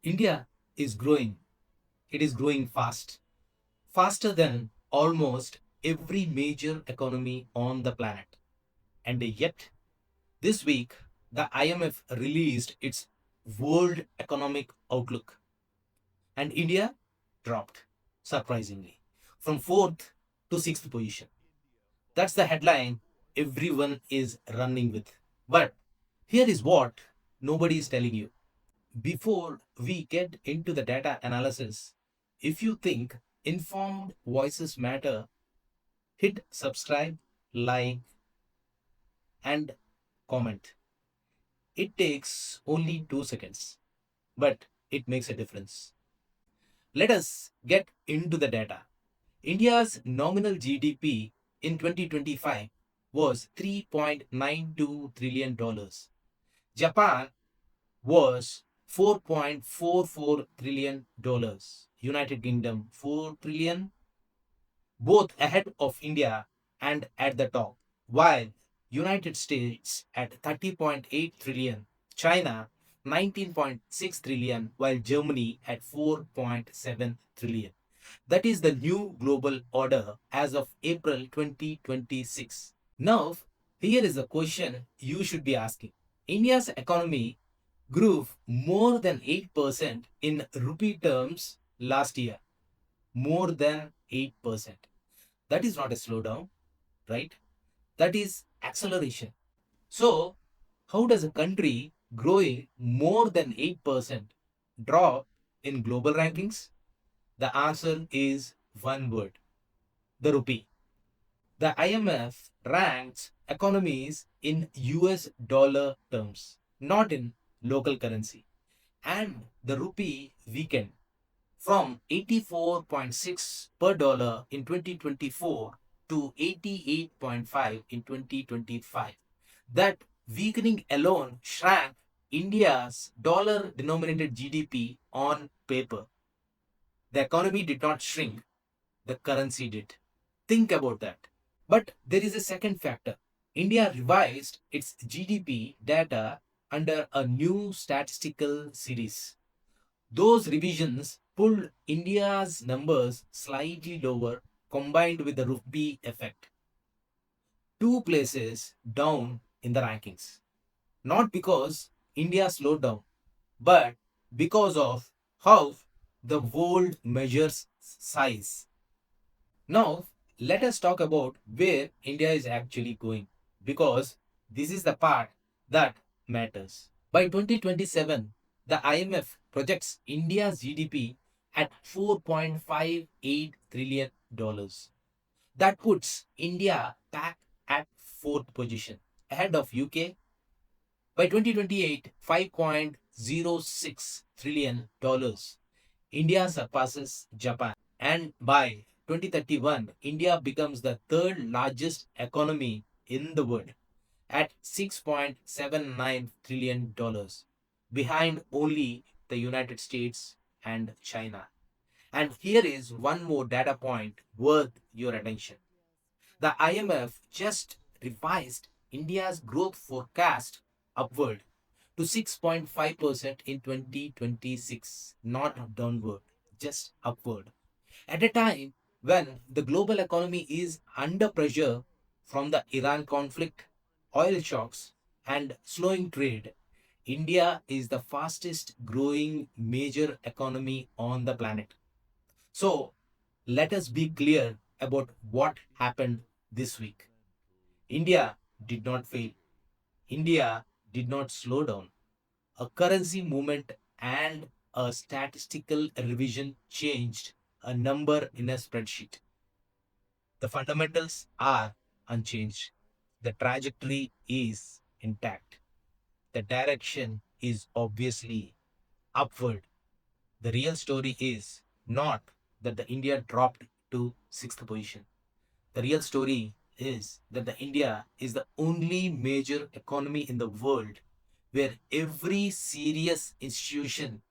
India is growing. It is growing fast, faster than almost every major economy on the planet. And yet, this week, the IMF released its World Economic Outlook, and India dropped, surprisingly, from fourth to sixth position. That's the headline everyone is running with. But here is what nobody is telling you. Before we get into the data analysis, if you think informed voices matter, hit subscribe, like, and comment. It takes only 2 seconds, but it makes a difference. Let us get into the data. India's nominal GDP in 2025 was $3.92 trillion. Japan was $4.44 trillion. United Kingdom 4 trillion, both ahead of India and at the top, while United States at 30.8 trillion, China 19.6 trillion, while Germany at 4.7 trillion. That is the new global order as of April 2026. Now, here is a question you should be asking. India's economy grew more than 8% in rupee terms last year. More than 8%. That is not a slowdown, right? That is acceleration. So, how does a country growing more than 8% drop in global rankings? The answer is one word: the rupee. The IMF ranks economies in US dollar terms, not in local currency. And the rupee weakened from 84.6 per dollar in 2024 to 88.5 in 2025. That weakening alone shrank India's dollar denominated GDP on paper. The economy did not shrink, the currency did. Think about that. But there is a second factor. India revised its GDP data under a new statistical series. Those revisions pulled India's numbers slightly lower combined with the rupee effect. Two places down in the rankings. Not because India slowed down, but because of how the world measures size. Now, let us talk about where India is actually going, because this is the part that matters. By 2027, the IMF projects India's GDP at $4.58 trillion. That puts India back at fourth position, ahead of UK. By 2028, $5.06 trillion, India surpasses Japan. And by 2031, India becomes the third largest economy in the world at $6.79 trillion, behind only the United States and China. And here is one more data point worth your attention. The IMF just revised India's growth forecast upward to 6.5% in 2026, not downward, just upward. At a time when the global economy is under pressure from the Iran conflict, oil shocks, and slowing trade, India is the fastest growing major economy on the planet. So, let us be clear about what happened this week. India did not fail. India did not slow down. A currency movement and a statistical revision changed a number in a spreadsheet. The fundamentals are unchanged. The trajectory is intact. The direction is obviously upward. The real story is not that the India dropped to sixth position. The real story is that the India is the only major economy in the world where every serious institution,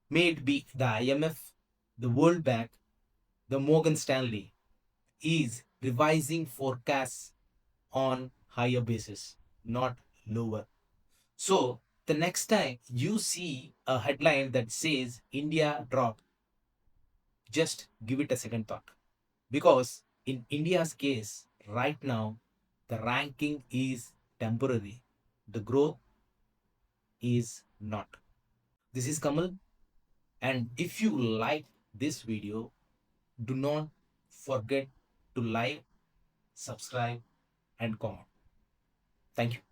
may it be the IMF, the World Bank, the Morgan Stanley, is revising forecasts on higher basis, not lower. So The next time you see a headline that says India dropped, just give it a second thought. Because in India's case, right now, the ranking is temporary, the growth is not. This is Kamal, and if you like this video, do not forget to like, subscribe, and comment. Thank you.